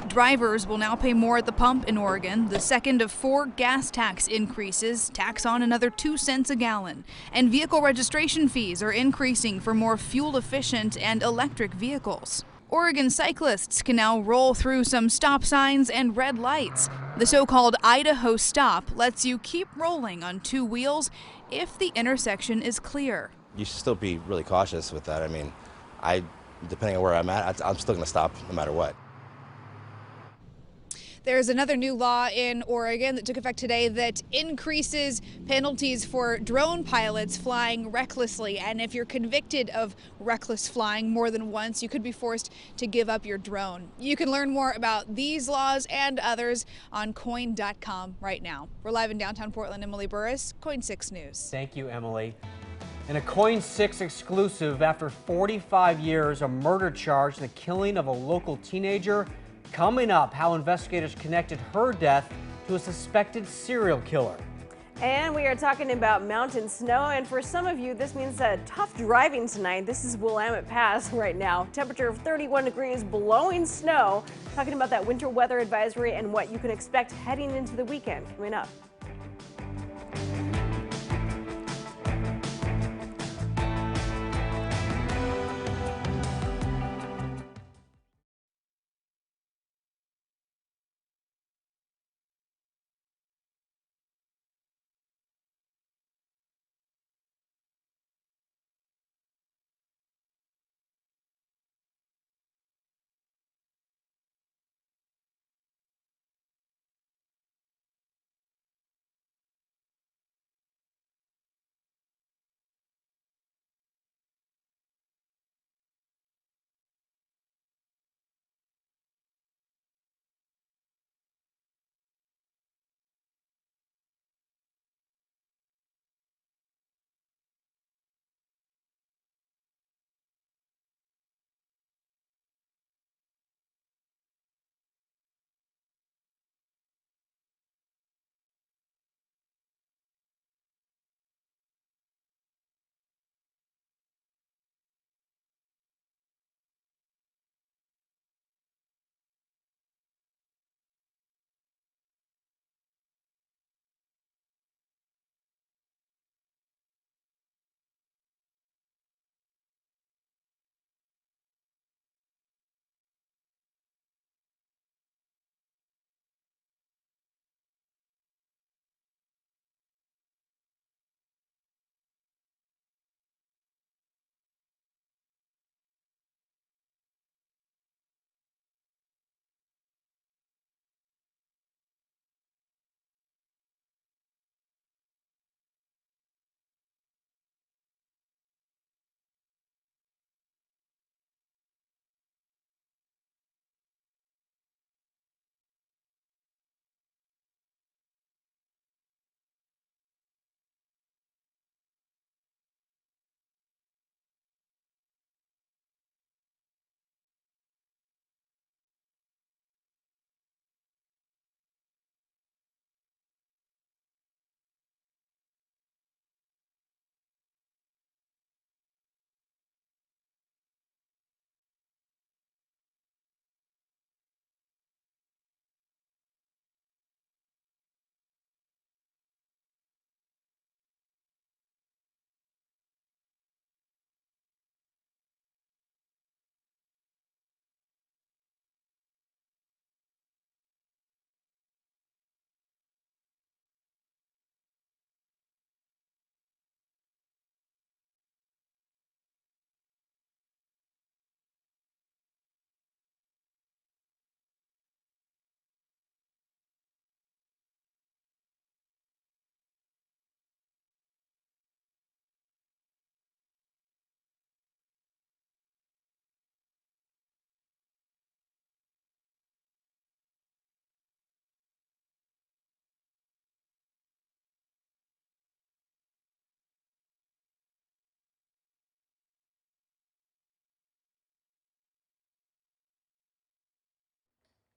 Drivers will now pay more at the pump in Oregon, the second of 4 gas tax increases, tax on another 2 cents a gallon. And vehicle registration fees are increasing for more fuel-efficient and electric vehicles. Oregon cyclists can now roll through some stop signs and red lights. The so-called Idaho Stop lets you keep rolling on 2 wheels if the intersection is clear. You should still be really cautious with that. I mean, depending on where I'm at, I'm still going to stop no matter what. There's another new law in Oregon that took effect today that increases penalties for drone pilots flying recklessly. And if you're convicted of reckless flying more than once, you could be forced to give up your drone. You can learn more about these laws and others on KOIN.com right now. We're live in downtown Portland. Emily Burris, KOIN 6 News. Thank you, Emily. In a KOIN 6 exclusive, after 45 years, a murder charge in the killing of a local teenager. Coming up, how investigators connected her death to a suspected serial killer. And we are talking about mountain snow, and for some of you, this means tough driving tonight. This is Willamette Pass right now. Temperature of 31 degrees, blowing snow. Talking about that winter weather advisory and what you can expect heading into the weekend. Coming up.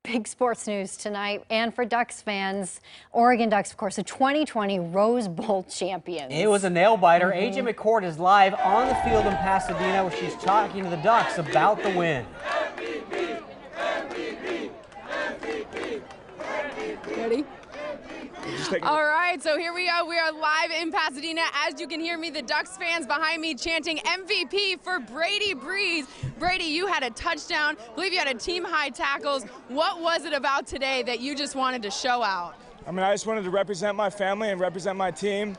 Big sports news tonight, and for Ducks fans, Oregon Ducks, of course, the 2020 Rose Bowl champions. It was a nail-biter. AJ McCord is live on the field in Pasadena where she's talking to the Ducks about the win. Ready? All right, so here we go. We are live in Pasadena. As you can hear me, the Ducks fans behind me chanting MVP for Brady Breeze. Brady, you had a touchdown. I believe you had a team-high tackles. What was it about today that you just wanted to show out? I mean, I just wanted to represent my family and represent my team,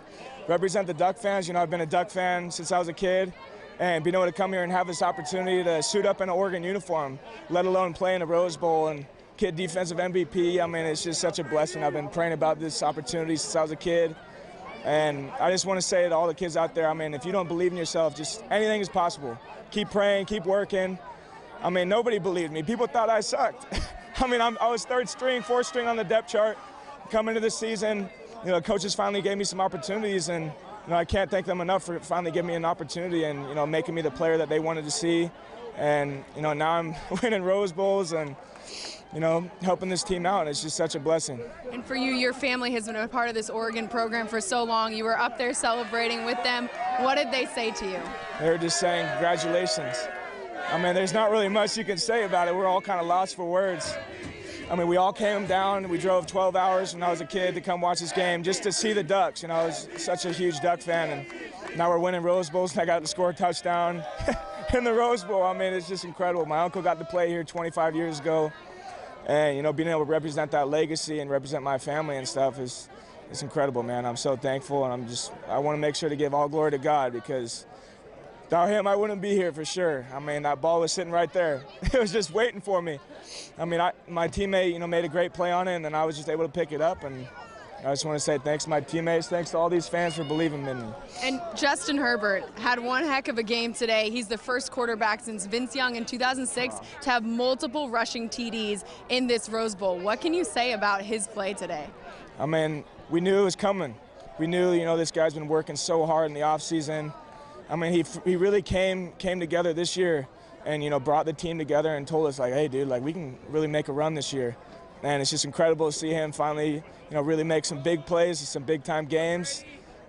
represent the Duck fans. You know, I've been a Duck fan since I was a kid, and being able to come here and have this opportunity to suit up in an Oregon uniform, let alone play in a Rose Bowl and kid defensive MVP, I mean, it's just such a blessing. I've been praying about this opportunity since I was a kid. And I just want to say to all the kids out there, I mean, if you don't believe in yourself, just anything is possible. Keep praying, keep working. I mean, nobody believed me. People thought I sucked. I mean, I was third string, fourth string on the depth chart. Coming into this season, you know, coaches finally gave me some opportunities, and, you know, I can't thank them enough for finally giving me an opportunity and, you know, making me the player that they wanted to see. And, you know, now I'm winning Rose Bowls and, you know, helping this team out. It's just such a blessing. And for you, your family has been a part of this Oregon program for so long. You were up there celebrating with them. What did they say to you? They were just saying, congratulations. I mean, there's not really much you can say about it. We're all kind of lost for words. I mean, we all came down. We drove 12 hours when I was a kid to come watch this game just to see the Ducks. You know, I was such a huge Duck fan, and now we're winning Rose Bowls, and I got to score a touchdown in the Rose Bowl. I mean, it's just incredible. My uncle got to play here 25 years ago. And, you know, being able to represent that legacy and represent my family and stuff is incredible, man. I'm so thankful, and I want to make sure to give all glory to God, because without him, I wouldn't be here for sure. I mean, that ball was sitting right there. It was just waiting for me. I mean, my teammate, you know, made a great play on it, and then I was just able to pick it up. And I just want to say thanks to my teammates, thanks to all these fans for believing in me. And Justin Herbert had one heck of a game today. He's the first quarterback since Vince Young in 2006 to have multiple rushing TDs in this Rose Bowl. What can you say about his play today? I mean, we knew it was coming. We knew, you know, this guy's been working so hard in the offseason. I mean, he really came together this year and, you know, brought the team together and told us, like, hey, dude, like, we can really make a run this year. And it's just incredible to see him finally, you know, really make some big plays, some big-time games.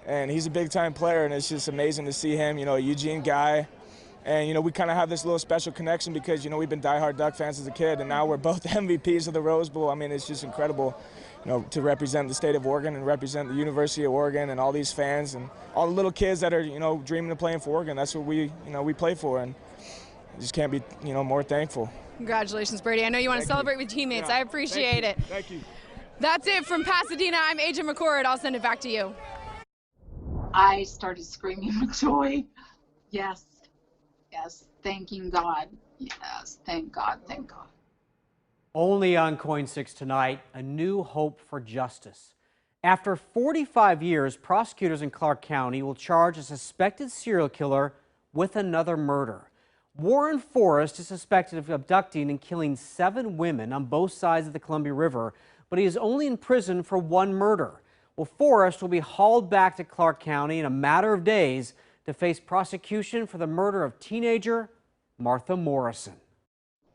And he's a big-time player, and it's just amazing to see him, you know, a Eugene guy. And, you know, we kind of have this little special connection because, you know, we've been diehard Duck fans as a kid, and now we're both MVPs of the Rose Bowl. I mean, it's just incredible, you know, to represent the state of Oregon and represent the University of Oregon and all these fans and all the little kids that are, you know, dreaming of playing for Oregon. That's what we play for, and just can't be, you know, more thankful. Congratulations, Brady. I know you want to celebrate with teammates. I appreciate it. Thank you. That's it from Pasadena. I'm AJ McCord. I'll send it back to you. I started screaming with joy. Yes, thanking God. Yes, thank God, thank God. Only on Coin 6 tonight, a new hope for justice. After 45 years, prosecutors in Clark County will charge a suspected serial killer with another murder. Warren Forrest is suspected of abducting and killing 7 women on both sides of the Columbia River, but he is only in prison for 1 murder. Well, Forrest will be hauled back to Clark County in a matter of days to face prosecution for the murder of teenager Martha Morrison.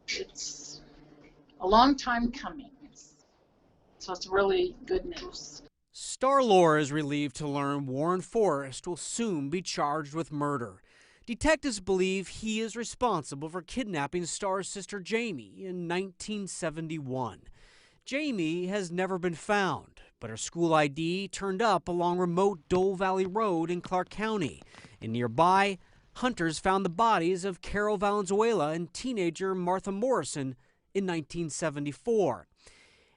It's a long time coming, so it's really good news. Star Laura is relieved to learn Warren Forrest will soon be charged with murder. Detectives believe he is responsible for kidnapping Star's sister Jamie in 1971. Jamie has never been found, but her school ID turned up along remote Dole Valley Road in Clark County. And nearby, hunters found the bodies of Carol Valenzuela and teenager Martha Morrison in 1974.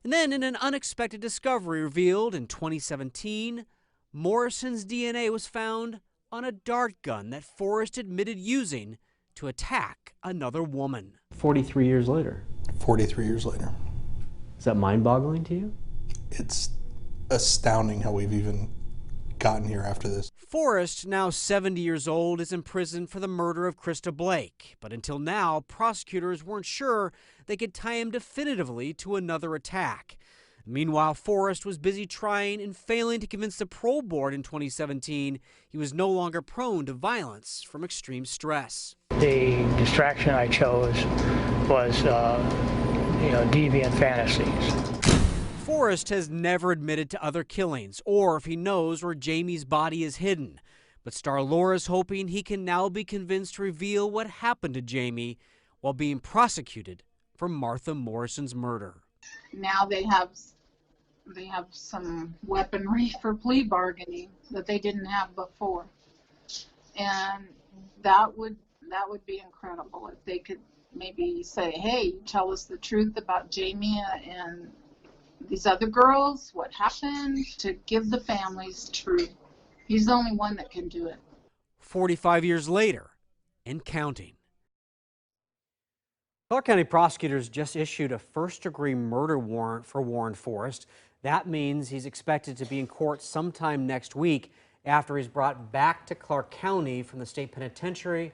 And then, in an unexpected discovery revealed in 2017, Morrison's DNA was found on a dart gun that Forrest admitted using to attack another woman. 43 years later. 43 years later. Is that mind-boggling to you? It's astounding how we've even gotten here after this. Forrest, now 70 years old, is in prison for the murder of Krista Blake. But until now, prosecutors weren't sure they could tie him definitively to another attack. Meanwhile, Forrest was busy trying and failing to convince the parole board in 2017 he was no longer prone to violence from extreme stress. The distraction I chose was deviant fantasies. Forrest has never admitted to other killings or if he knows where Jamie's body is hidden. But star Laura's hoping he can now be convinced to reveal what happened to Jamie while being prosecuted for Martha Morrison's murder. Now they have some weaponry for plea bargaining that they didn't have before, and that would be incredible if they could maybe say, hey, tell us the truth about Jamie and these other girls, what happened, to give the families truth. He's the only one that can do it. 45 years later and counting. Clark County prosecutors just issued a first-degree murder warrant for Warren Forrest. That means he's expected to be in court sometime next week after he's brought back to Clark County from the state penitentiary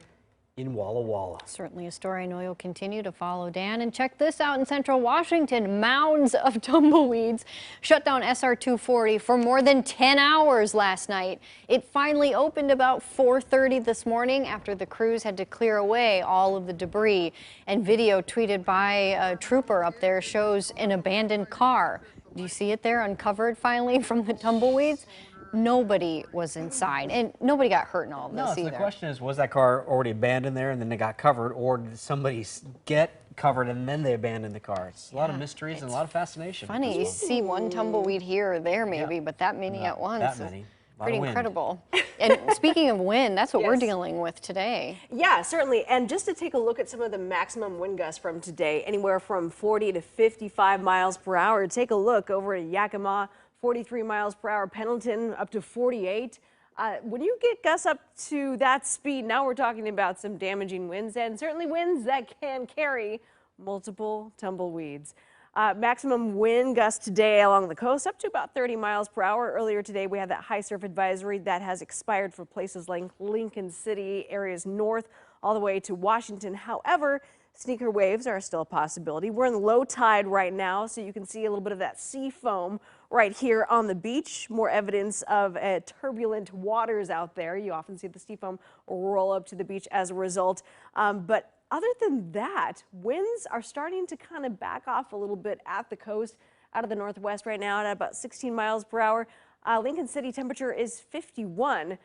in Walla Walla. Certainly a story I know you'll continue to follow, Dan. And check this out in central Washington. Mounds of tumbleweeds shut down SR 240 for more than 10 hours last night. It finally opened about 4:30 this morning after the crews had to clear away all of the debris. And video tweeted by a trooper up there shows an abandoned car. Do you see it there, uncovered finally from the tumbleweeds? Nobody was inside, and nobody got hurt in all of this either. The question is, was that car already abandoned there and then it got covered, or did somebody get covered and then they abandoned the car? It's a lot of mysteries and a lot of fascination. Funny, you see one tumbleweed here or there maybe, but that many at once. That many. Pretty incredible. And speaking of wind, that's what we're dealing with today. Yeah, certainly. And just to take a look at some of the maximum wind gusts from today, anywhere from 40 to 55 miles per hour. Take a look over at Yakima, 43 miles per hour, Pendleton up to 48. When you get gusts up to that speed, now we're talking about some damaging winds, and certainly winds that can carry multiple tumbleweeds. Maximum wind gusts today along the coast up to about 30 miles per hour. Earlier today, we had that high surf advisory that has expired for places like Lincoln City, areas north, all the way to Washington. However, sneaker waves are still a possibility. We're in low tide right now, so you can see a little bit of that sea foam right here on the beach. More evidence of turbulent waters out there. You often see the sea foam roll up to the beach as a result. But other than that, winds are starting to kind of back off a little bit at the coast, out of the northwest right now at about 16 miles per hour. Lincoln City temperature is 51.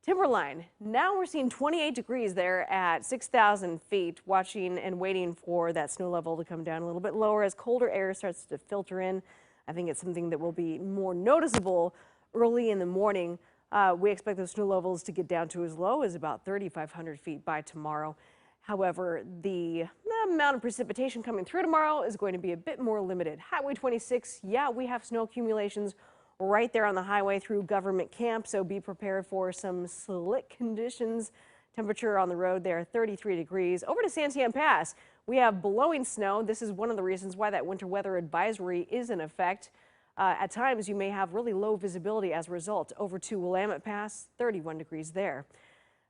Timberline, now we're seeing 28 degrees there at 6,000 feet, watching and waiting for that snow level to come down a little bit lower as colder air starts to filter in. I think it's something that will be more noticeable early in the morning. We expect those snow levels to get down to as low as about 3,500 feet by tomorrow. However, the amount of precipitation coming through tomorrow is going to be a bit more limited. Highway 26, yeah, we have snow accumulations right there on the highway through Government Camp, so be prepared for some slick conditions. Temperature on the road there, 33 degrees. Over to Santiam Pass, we have blowing snow. This is one of the reasons why that winter weather advisory is in effect. At times, you may have really low visibility as a result. Over to Willamette Pass, 31 degrees there.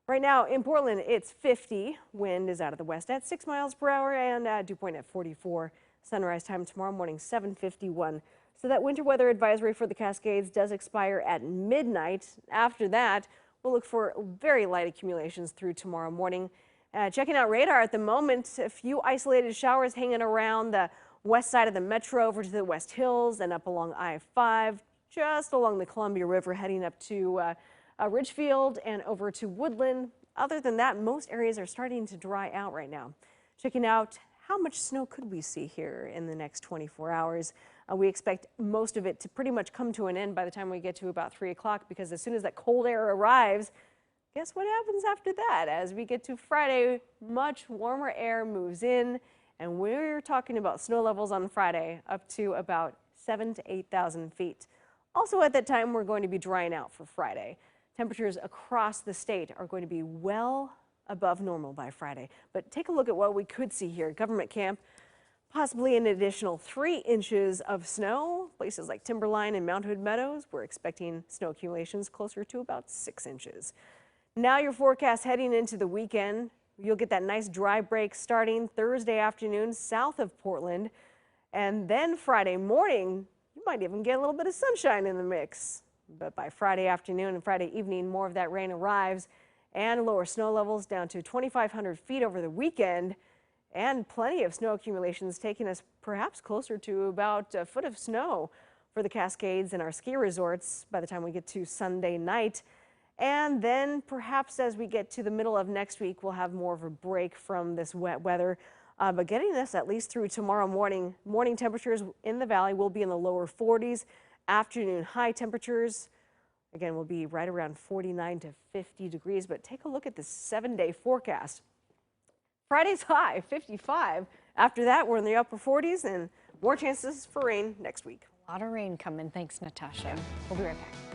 Right now in Portland, it's 50. Wind is out of the west at 6 miles per hour, and dew point at 44. Sunrise time tomorrow morning, 7:51. So that winter weather advisory for the Cascades does expire at midnight. After that, we'll look for very light accumulations through tomorrow morning. Checking out radar at the moment, a few isolated showers hanging around the west side of the metro over to the West Hills and up along I-5, just along the Columbia River, heading up to Ridgefield and over to Woodland. Other than that, most areas are starting to dry out right now. Checking out how much snow could we see here in the next 24 hours. We expect most of it to pretty much come to an end by the time we get to about 3 o'clock, because as soon as that cold air arrives, guess what happens after that? As we get to Friday, much warmer air moves in, and we're talking about snow levels on Friday up to about 7,000 to 8,000 feet. Also at that time, we're going to be drying out for Friday. Temperatures across the state are going to be well above normal by Friday. But take a look at what we could see here. Government Camp, possibly an additional 3 inches of snow. Places like Timberline and Mount Hood Meadows, we're expecting snow accumulations closer to about 6 inches. Now your forecast heading into the weekend. You'll get that nice dry break starting Thursday afternoon south of Portland. And then Friday morning, you might even get a little bit of sunshine in the mix. But by Friday afternoon and Friday evening, more of that rain arrives and lower snow levels down to 2,500 feet over the weekend. and plenty of snow accumulations taking us perhaps closer to about a foot of snow for the Cascades and our ski resorts by the time we get to Sunday night. And then perhaps as we get to the middle of next week, we'll have more of a break from this wet weather. But getting this at least through tomorrow morning. Morning temperatures in the valley will be in the lower 40s. Afternoon high temperatures, again, will be right around 49 to 50 degrees. But take a look at this 7-day forecast. Friday's high, 55. After that, we're in the upper 40s and more chances for rain next week. A lot of rain coming. Thanks, Natasha. We'll be right back.